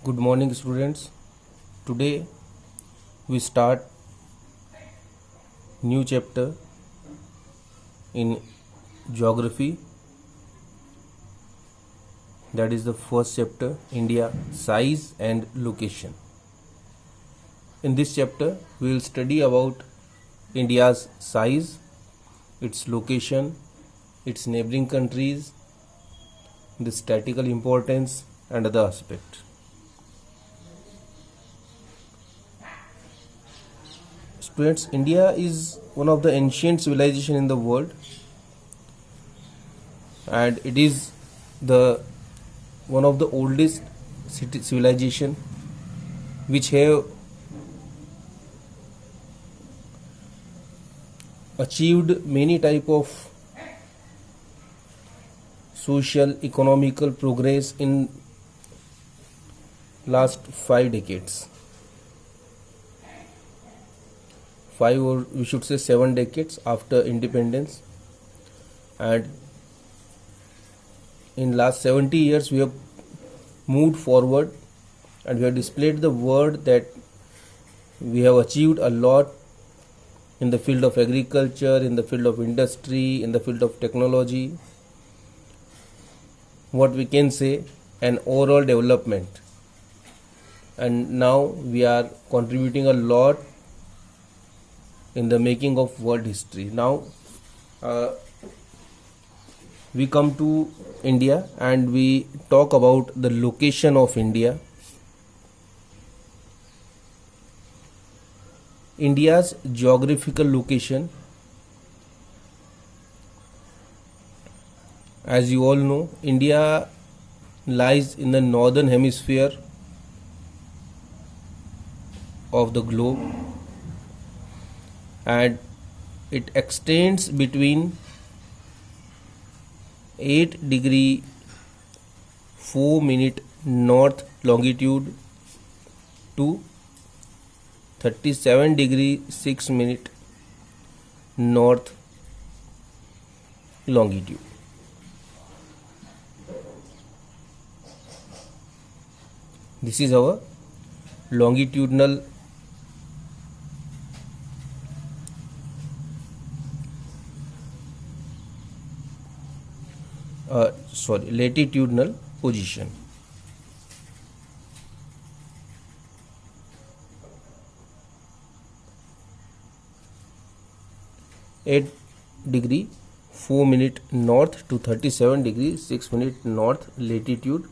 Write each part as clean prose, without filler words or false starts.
Good morning, students. Today we start new chapter in geography. That is the first chapter, India size and location. In this chapter, we will study about India's size, its location, its neighboring countries, the statistical importance, and other aspects. Students, India is one of the ancient civilization in the world, and it is the one of the oldest civilization which have achieved many type of social economical progress in last 5 decades, 5 or we should say 7 decades after independence. And in last 70 years we have moved forward, and we have displayed the world that we have achieved a lot in the field of agriculture, in the field of industry, in the field of technology. What we can say, an overall development, and now we are contributing a lot in the making of world history. Now we come to India and we talk about the location of India. India's geographical location, as you all know, India lies in the northern hemisphere of the globe, and it extends between 8 degree 4 minute north longitude to 37 degree 6 minute north longitude. This is our longitudinal latitudinal position. Eight degree 4 minute north to 37 degree 6 minute north latitude.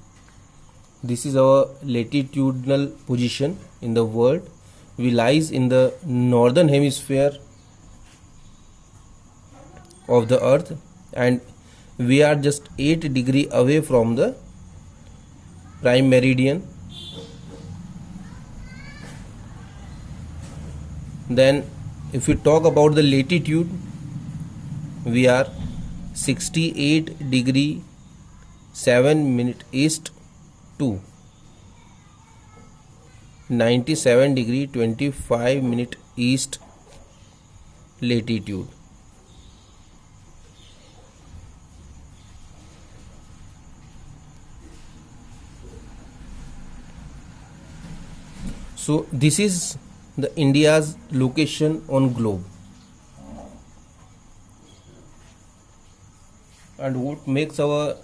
This is our latitudinal position in the world. We lies in the northern hemisphere of the earth, and we are just 8 degree away from the prime meridian. Then if we talk about the latitude, we are 68 degree 7 minute east to 97 degree 25 minute east latitude. So this is the India's location on globe. And what makes our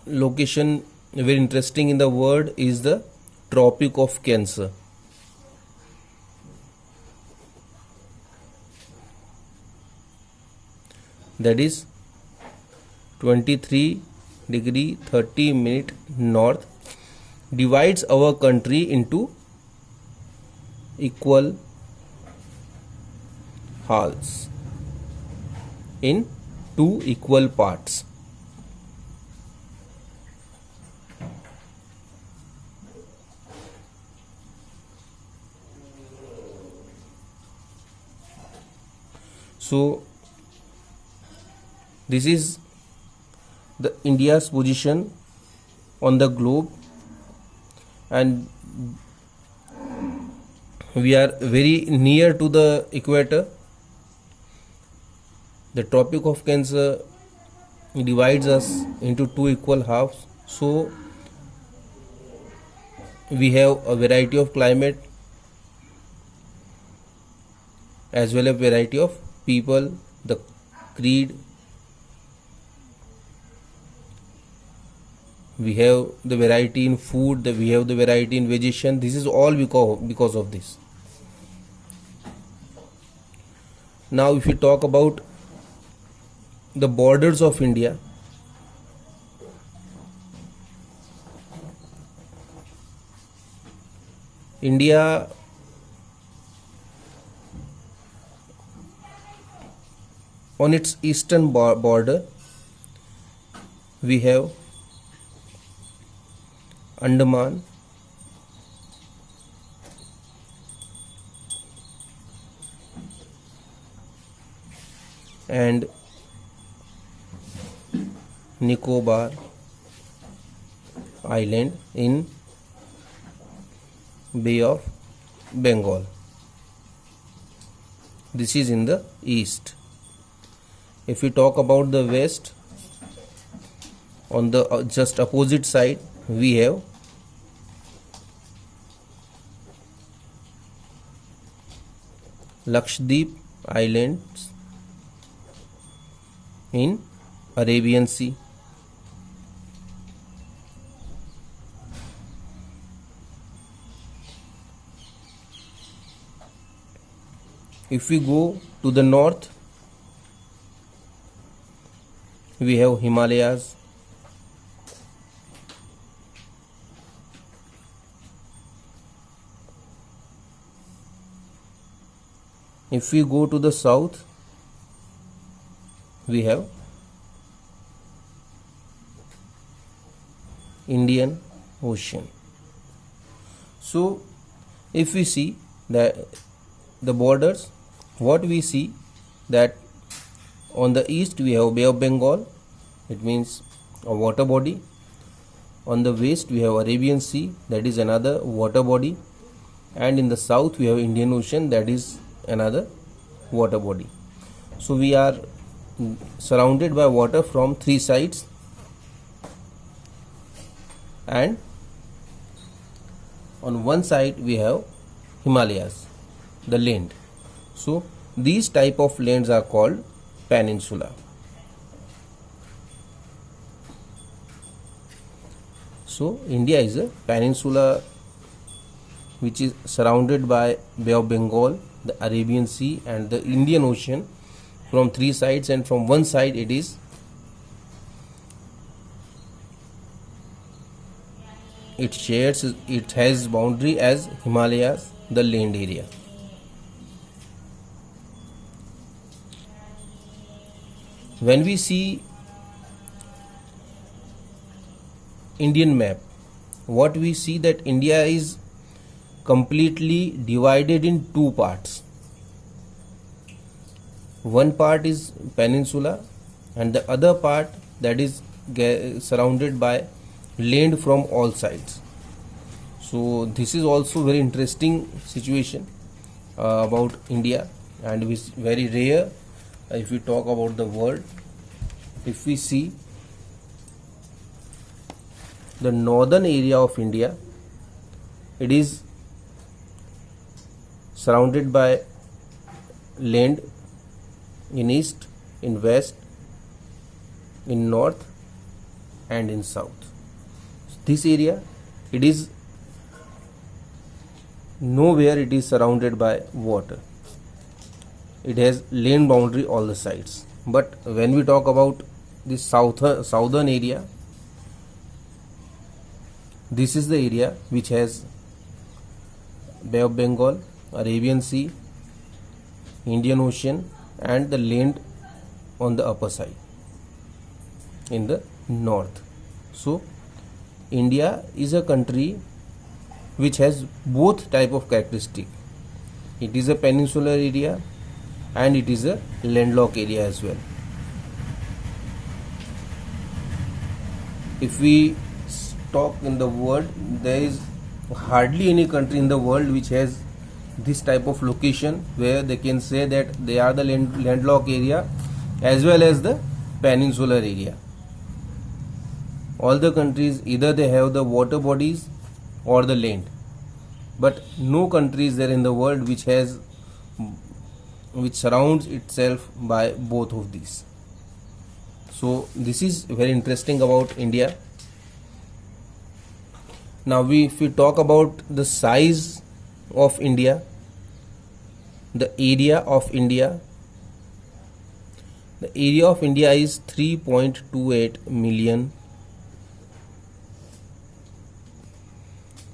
location very interesting in the world is the Tropic of Cancer. That is 23 degree 30 minute north, divides our country into equal halves in 2 equal parts. So this is the India's position on the globe, and we are very near to the equator. The Tropic of Cancer divides us into two equal halves. So we have a variety of climate as well as variety of people, the creed. We have the variety in food, we have the variety in vegetation. This is all because of this. Now if we talk about the borders of India, India on its eastern border we have Andaman, and Nicobar Island in Bay of Bengal. This is in the east. If we talk about the west, on the just opposite side we have Lakshadweep Islands in Arabian Sea. If we go to the north, we have Himalayas. If we go to the south, we have Indian Ocean. So if we see the borders, what we see that on the east we have Bay of Bengal, it means a water body. On the west we have Arabian Sea, that is another water body, and in the south we have Indian Ocean, that is another water body. So we are surrounded by water from three sides, and on one side we have Himalayas, the land. So these type of lands are called peninsula. So India is a peninsula which is surrounded by Bay of Bengal, the Arabian Sea and the Indian Ocean from three sides, and from one side it has boundary as Himalayas, the land area. When we see Indian map, what we see that India is completely divided in two parts. One part is peninsula and the other part that is surrounded by land from all sides. So this is also very interesting situation about India, and it is very rare if we talk about the world. If we see the northern area of India, it is surrounded by land in east, in west, in north and in south. This area, it is nowhere it is surrounded by water. It has land boundary all the sides. But when we talk about the southern area, this is the area which has Bay of Bengal, Arabian Sea, Indian Ocean and the land on the upper side in the north. So India is a country which has both type of characteristic. It is a peninsular area and it is a landlocked area as well. If we talk in the world, there is hardly any country in the world which has this type of location where they can say that they are the landlocked area as well as the peninsular area. All the countries, either they have the water bodies or the land, but no country is there in the world which surrounds itself by both of these. So this is very interesting about India. Now if we talk about the size of India, the area of India, the area of India is 3.28 million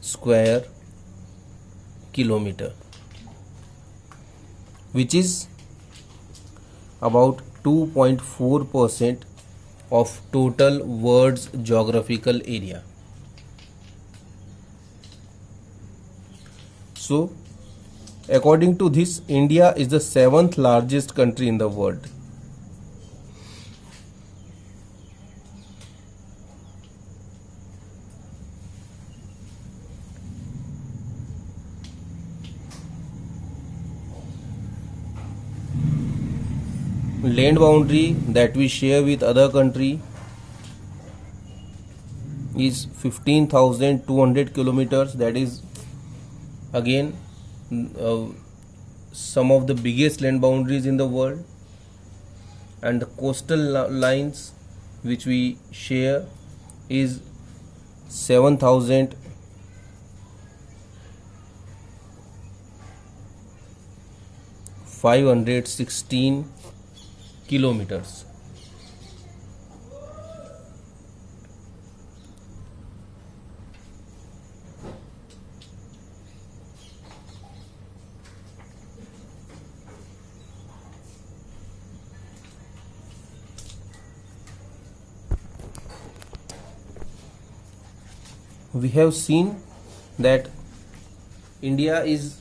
square kilometer, which is about 2.4% of total world's geographical area. So according to this, India is the 7th largest country in the world. Land boundary that we share with other country is 15,200 kilometers. That is again some of the biggest land boundaries in the world. And the coastal lines which we share is 7,516 kilometers. We have seen that India is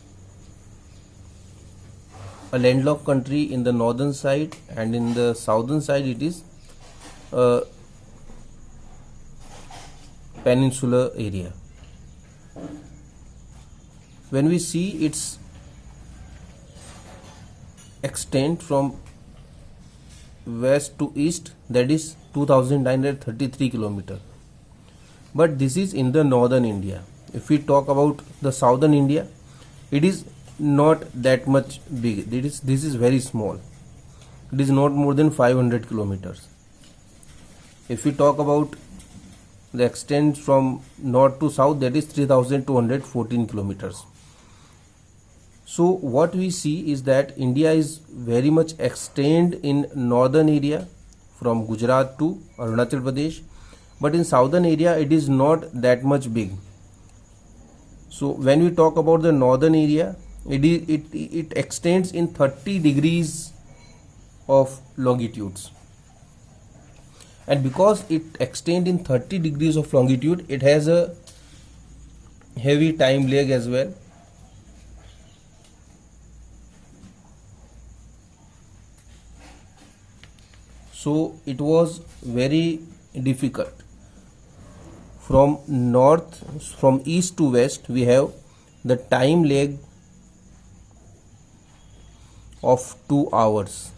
a landlocked country in the northern side, and in the southern side it is a peninsular area. When we see its extent from west to east, that is 2,933 kilometers. But this is in the northern India. If we talk about the southern India, it is not that much big. This is very small. It is not more than 500 kilometers. If we talk about the extent from north to south, that is 3,214 kilometers. So what we see is that India is very much extended in northern area from Gujarat to Arunachal Pradesh, but in southern area it is not that much big. So when we talk about the northern area, it extends in 30 degrees of longitudes, and because it extends in 30 degrees of longitude, it has a heavy time lag as well. So it was very difficult. From east to west, we have the time lag of 2 hours.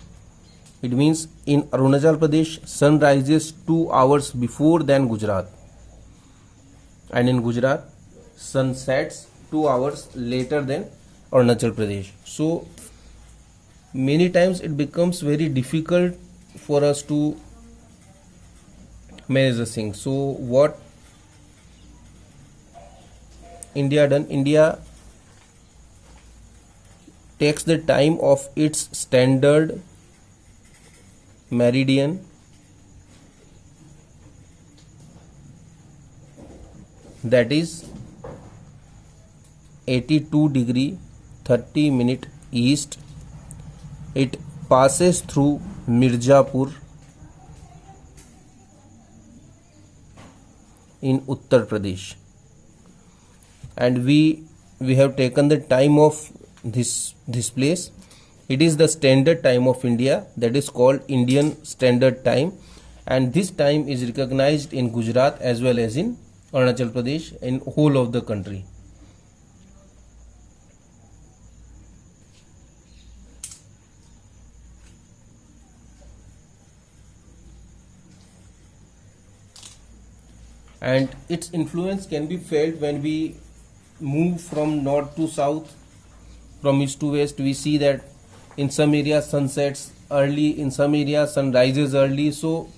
It means in Arunachal Pradesh, sun rises 2 hours before than Gujarat, and in Gujarat, sun sets 2 hours later than Arunachal Pradesh. So many times it becomes very difficult for us to manage the thing. So what India done? India takes the time of its standard meridian, that is 82 degree 30 minute east. It passes through Mirzapur in Uttar Pradesh, and we have taken the time of this place. It is the standard time of India, that is called Indian Standard Time, and this time is recognized in Gujarat as well as in Arunachal Pradesh, in whole of the country. and its influence can be felt when we move from north to south, from east to west. We see that in some areas sun sets early, in some areas sun rises early. So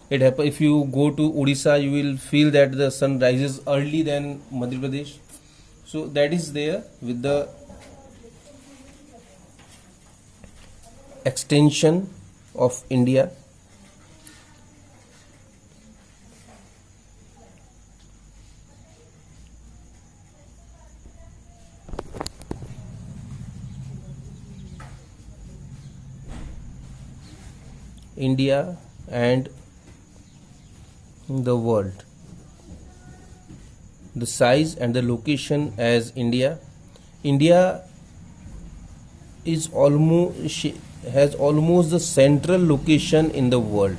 it happen, if you go to Odisha, you will feel that the sun rises early than Madhya Pradesh. So that is there with the extension of India. India and the world. The size and the location as India. India is has almost the central location in the world.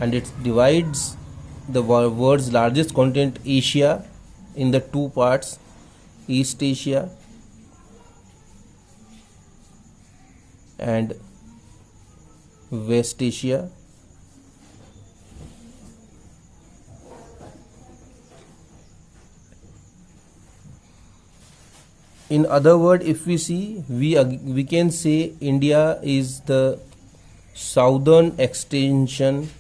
And it divides the world's largest continent Asia in the two parts, East Asia and West Asia. In other words, if we see, we can say India is the southern extension